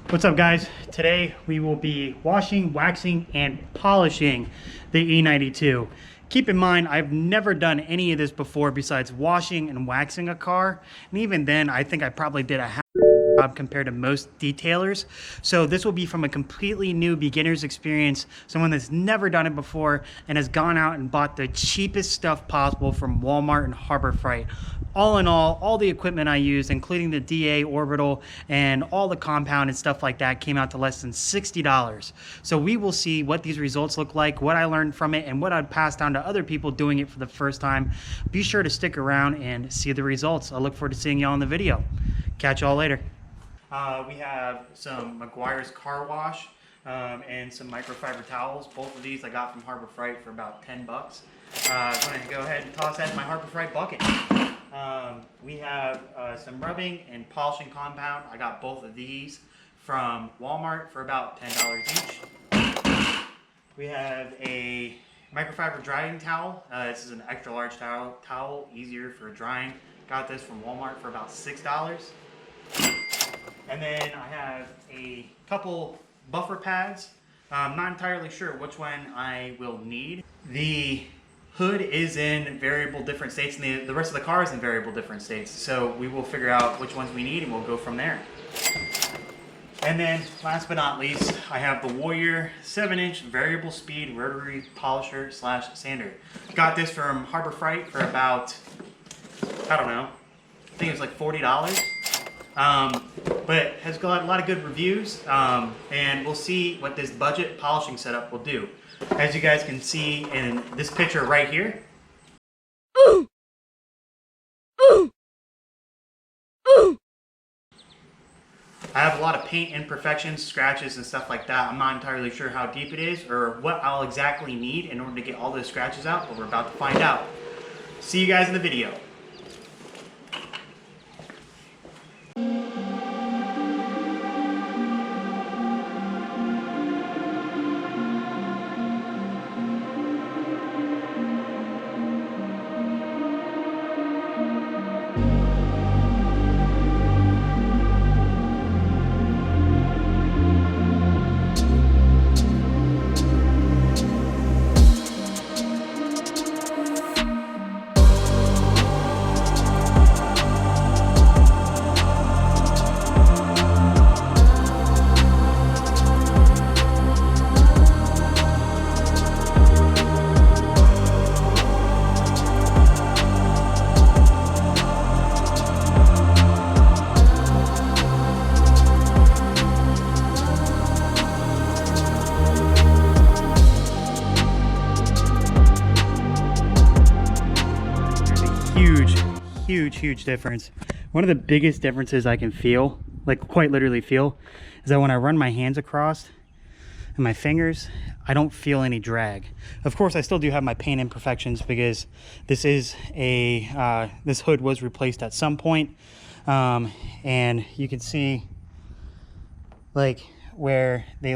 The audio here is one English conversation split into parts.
What's up, guys? Today we will be washing, waxing, and polishing the E92. Keep in mind, I've never done any of this before besides washing and waxing a car. And even then, I think I probably did a half job compared to most detailers. So this will be from a completely new beginner's experience, someone that's never done it before and has gone out and bought the cheapest stuff possible from Walmart and Harbor Freight. All in all the equipment I used, including the DA orbital and all the compound and stuff like that, came out to less than $60. So we will see what these results look like, what I learned from it, and what I'd pass down to other people doing it for the first time. Be sure to stick around and see the results. I look forward to seeing y'all in the video. Catch y'all later. We have some McGuire's car wash and some microfiber towels. Both of these I got from Harbor Freight for about 10 bucks. I'm going to go ahead and toss that in my Harbor Freight bucket. We have some rubbing and polishing compound. I got both of these from Walmart for about $10 each. We have a microfiber drying towel. This is an extra large towel, easier for drying. Got this from Walmart for about $6. And then I have a couple buffer pads. I'm not entirely sure which one I will need. The hood is in variable different states, and the rest of the car is in variable different states. So we will figure out which ones we need and we'll go from there. And then last but not least, I have the Warrior 7-inch variable speed rotary polisher / sander. Got this from Harbor Freight for about, I don't know, I think it was like $40. But has got a lot of good reviews, and we'll see what this budget polishing setup will do. As you guys can see in this picture right here, I have a lot of paint imperfections, scratches, and stuff like that. I'm not entirely sure how deep it is or what I'll exactly need in order to get all those scratches out, but we're about to find out. See you guys in the video. Huge difference. One of the biggest differences I can feel, like quite literally feel, is that when I run my hands across and my fingers, I don't feel any drag. Of course, I still do have my paint imperfections because this is a this hood was replaced at some point, and you can see like where they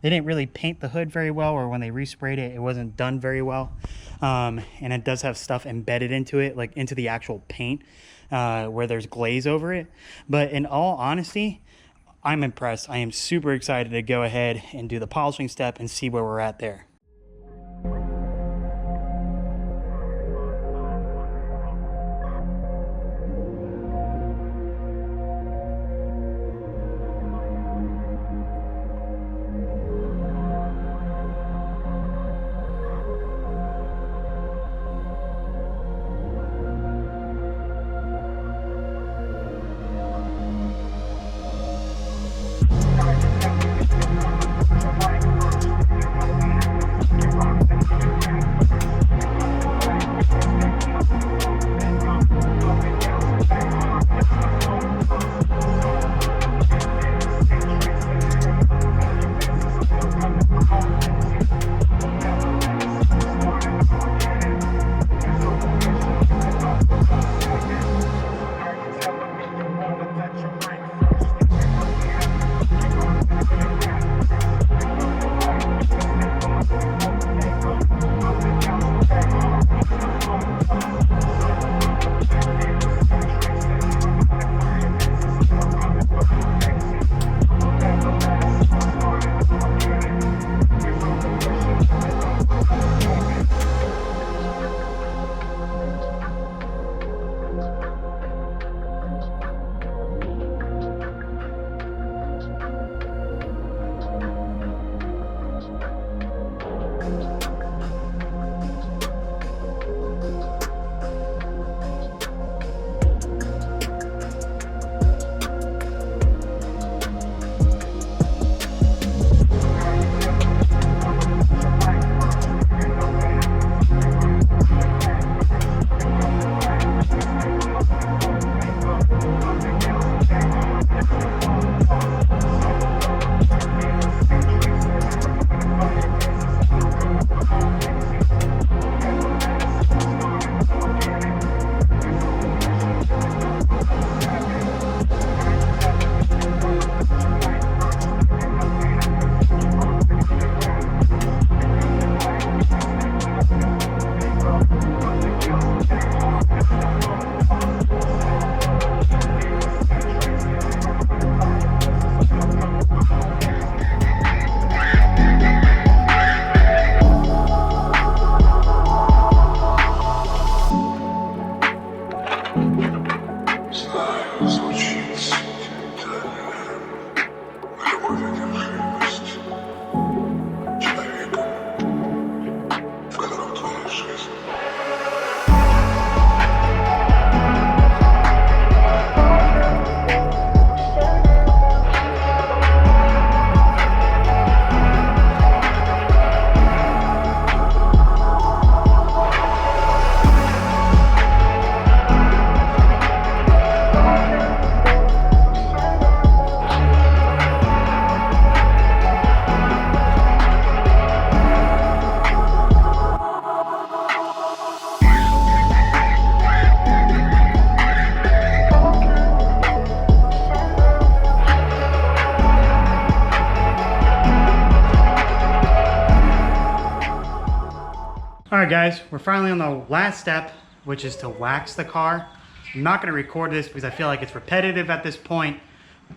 didn't really paint the hood very well, or when they resprayed it, it wasn't done very well. And it does have stuff embedded into it, like into the actual paint, where there's glaze over it. But in all honesty, I'm impressed. I am super excited to go ahead and do the polishing step and see where we're at there. right, guys, we're finally on the last step, which is to wax the car. I'm not gonna record this because I feel like it's repetitive at this point,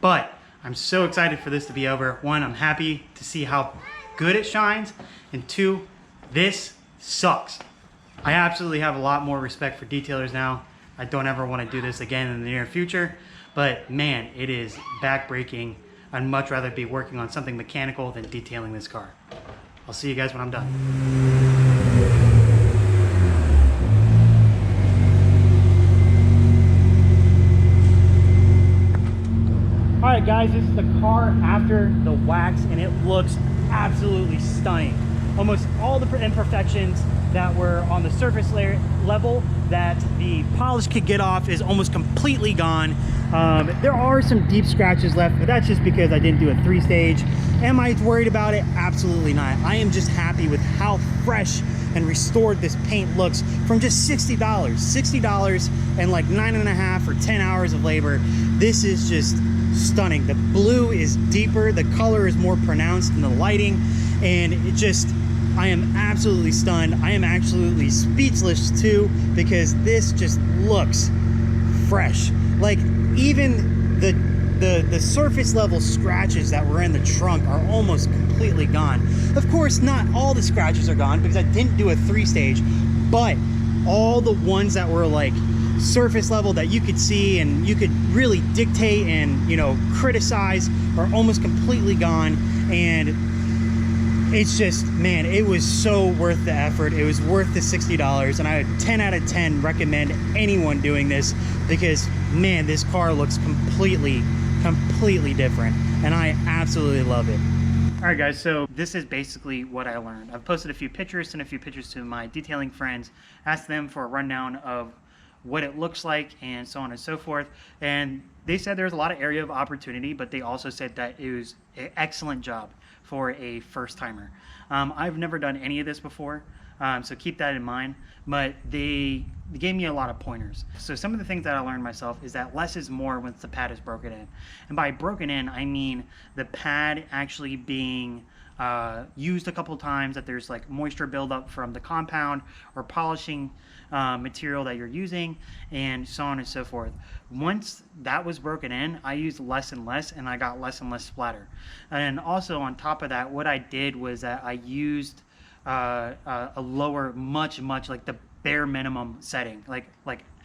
but I'm so excited for this to be over. One, I'm happy to see how good it shines, and two, this sucks. I absolutely have a lot more respect for detailers now. I don't ever want to do this again in the near future, but man, it is backbreaking. I'd much rather be working on something mechanical than detailing this car. I'll see you guys when I'm done. All right, guys, this is the car after the wax, and it looks absolutely stunning. Almost all the imperfections that were on the surface layer level that the polish could get off is almost completely gone. There are some deep scratches left, but that's just because I didn't do a 3-stage. Am I worried about it? Absolutely not. I am just happy with how fresh and restored this paint looks from just $60. $60 and like 9.5 or 10 hours of labor. This is just stunning. The blue is deeper, the color is more pronounced in the lighting, and it just, I am absolutely stunned. I am absolutely speechless too, because this just looks fresh. Like, even the surface level scratches that were in the trunk are almost completely gone. Of course, not all the scratches are gone because I didn't do a 3-stage, but all the ones that were like surface level that you could see and you could really dictate and, you know, criticize are almost completely gone. And it's just, man, it was so worth the effort. It was worth the $60, and I would 10 out of 10 recommend anyone doing this, because man, this car looks completely different, and I absolutely love it. All right, guys, so this is basically what I learned. I've posted a few pictures, sent a few pictures to my detailing friends, asked them for a rundown of what it looks like and so on and so forth, and they said there's a lot of area of opportunity, but they also said that it was an excellent job for a first timer. I've never done any of this before, so keep that in mind, but they gave me a lot of pointers. So some of the things that I learned myself is that less is more once the pad is broken in. And by broken in, I mean the pad actually being used a couple times, that there's like moisture buildup from the compound or polishing material that you're using, and so on and so forth. Once that was broken in, I used less and less, and I got less and less splatter. And also on top of that, what I did was that I used a lower, much like the bare minimum setting, like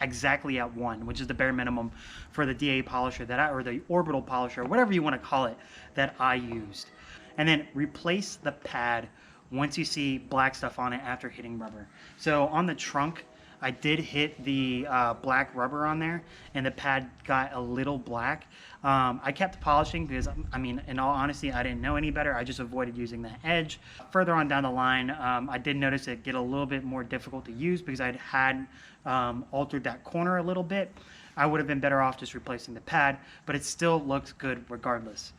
exactly at 1, which is the bare minimum for the DA polisher that or the orbital polisher, whatever you want to call it, that I used. And then replace the pad once you see black stuff on it after hitting rubber. So on the trunk, I did hit the black rubber on there, and the pad got a little black. I kept polishing because, I mean, in all honesty, I didn't know any better. I just avoided using that edge. Further on down the line, I did notice it get a little bit more difficult to use because I had altered that corner a little bit. I would have been better off just replacing the pad, but it still looks good regardless.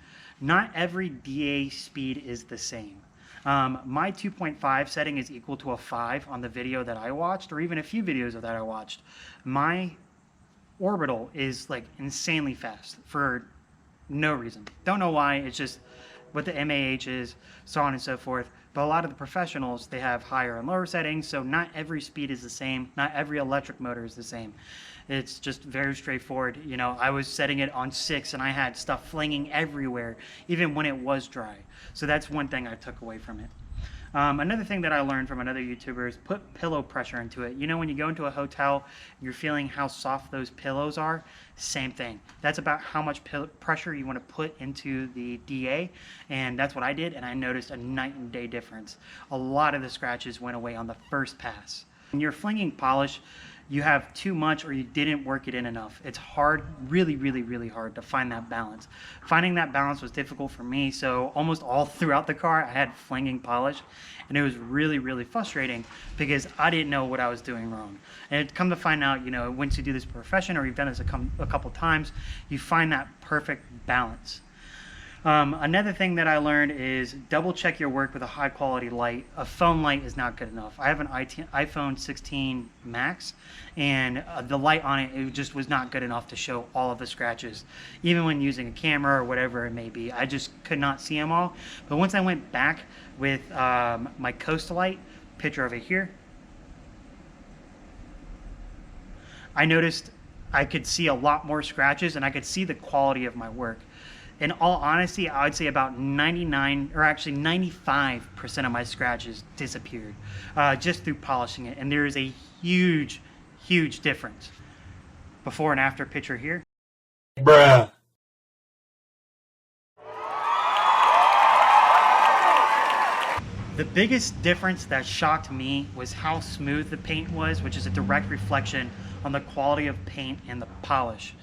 Not every DA speed is the same. My 2.5 setting is equal to a 5 on the video that I watched, or even a few videos that I watched. My orbital is like insanely fast for no reason. Don't know why, it's just what the MAH is, so on and so forth. But a lot of the professionals, they have higher and lower settings, so not every speed is the same. Not every electric motor is the same. It's just very straightforward. You know, I was setting it on 6 and I had stuff flinging everywhere, even when it was dry. So that's one thing I took away from it. Another thing that I learned from another YouTuber is put pillow pressure into it. You know, when you go into a hotel, you're feeling how soft those pillows are, same thing. That's about how much pressure you want to put into the DA, and that's what I did, and I noticed a night and day difference. A lot of the scratches went away on the first pass. When you're flinging polish, you have too much or you didn't work it in enough. It's hard, really hard to find that balance. Finding that balance was difficult for me, so almost all throughout the car I had flinging polish, and it was really frustrating because I didn't know what I was doing wrong. And come to find out, you know, once you do this profession or you've done this a couple times, you find that perfect balance. Another thing that I learned is double check your work with a high quality light. A phone light is not good enough. I have an iPhone 16 Max, and the light on it, it just was not good enough to show all of the scratches. Even when using a camera or whatever it may be, I just could not see them all. But once I went back with my Coast light, picture of it here, I noticed I could see a lot more scratches and I could see the quality of my work. In all honesty, I would say about 99 or actually 95% of my scratches disappeared just through polishing it. And there is a huge, huge difference. Before and after picture here. Bruh. The biggest difference that shocked me was how smooth the paint was, which is a direct reflection on the quality of paint and the polish.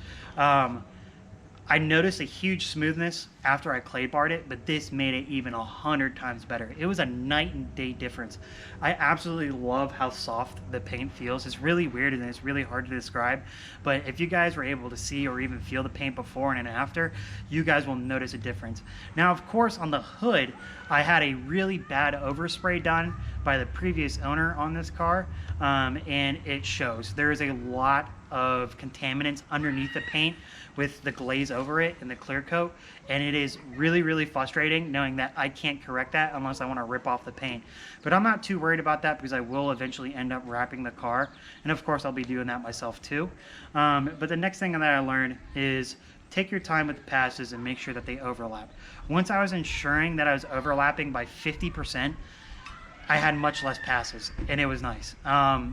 I noticed a huge smoothness after I clay barred it, but this made it even 100 times better. It was a night and day difference. I absolutely love how soft the paint feels. It's really weird and it's really hard to describe, but if you guys were able to see or even feel the paint before and after, you guys will notice a difference. Now, of course, on the hood, I had a really bad overspray done by the previous owner on this car, and it shows. There is a lot of contaminants underneath the paint with the glaze over it and the clear coat, and it is really, really frustrating knowing that I can't correct that unless I want to rip off the paint. But I'm not too worried about that because I will eventually end up wrapping the car, and of course I'll be doing that myself too. But the next thing that I learned is take your time with the passes and make sure that they overlap. Once I was ensuring that I was overlapping by 50%, I had much less passes, and it was nice.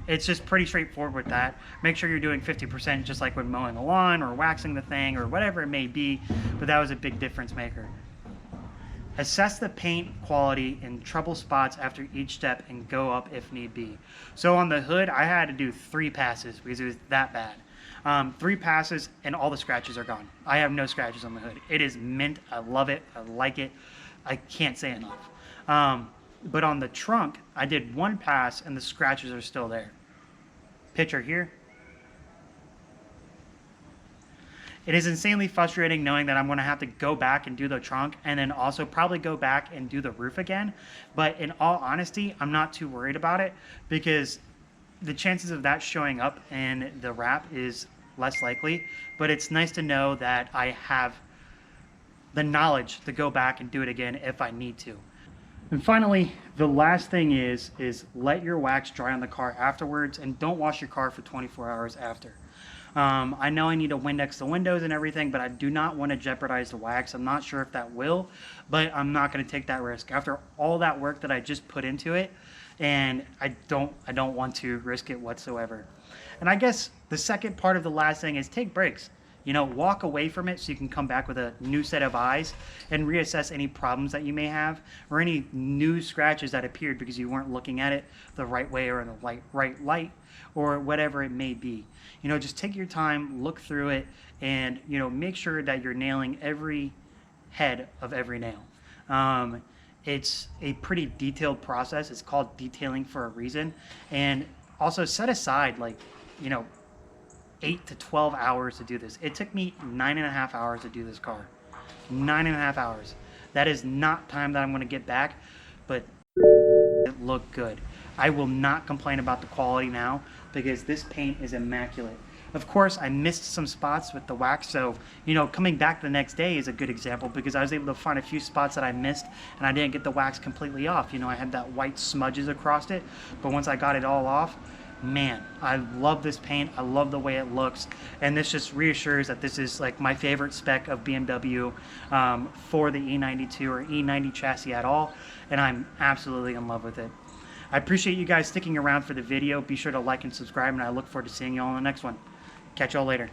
It's just pretty straightforward with that. Make sure you're doing 50% just like when mowing the lawn or waxing the thing or whatever it may be, but that was a big difference maker. Assess the paint quality in trouble spots after each step and go up if need be. So on the hood, I had to do 3 passes because it was that bad. 3 passes and all the scratches are gone. I have no scratches on the hood. It is mint. I love it. I like it. I can't say enough. But on the trunk, I did 1 pass and the scratches are still there. Picture here. It is insanely frustrating knowing that I'm going to have to go back and do the trunk and then also probably go back and do the roof again. But in all honesty, I'm not too worried about it because the chances of that showing up in the wrap is less likely. But it's nice to know that I have the knowledge to go back and do it again if I need to. And finally, the last thing is let your wax dry on the car afterwards and don't wash your car for 24 hours after. I know I need to Windex the windows and everything, but I do not want to jeopardize the wax. I'm not sure if that will, but I'm not going to take that risk. After all that work that I just put into it, and I don't want to risk it whatsoever. And I guess the second part of the last thing is take breaks. You know, walk away from it so you can come back with a new set of eyes and reassess any problems that you may have or any new scratches that appeared because you weren't looking at it the right way or in the right light or whatever it may be. You know, just take your time, look through it, and, you know, make sure that you're nailing every head of every nail. It's a pretty detailed process. It's called detailing for a reason. And also set aside, like, you know, 8 to 12 hours to do this. It took me 9.5 hours to do this car. 9.5 hours. That is not time that I'm going to get back, but it looked good. I will not complain about the quality now because this paint is immaculate. Of course, I missed some spots with the wax, so, you know, coming back the next day is a good example because I was able to find a few spots that I missed and I didn't get the wax completely off. You know, I had that white smudges across it, but once I got it all off, man, I love this paint. I love the way it looks, and this just reassures that this is like my favorite spec of BMW for the E92 or E90 chassis at all, and I'm absolutely in love with it. I appreciate you guys sticking around for the video. Be sure to like and subscribe, and I look forward to seeing you all in the next one. Catch y'all later.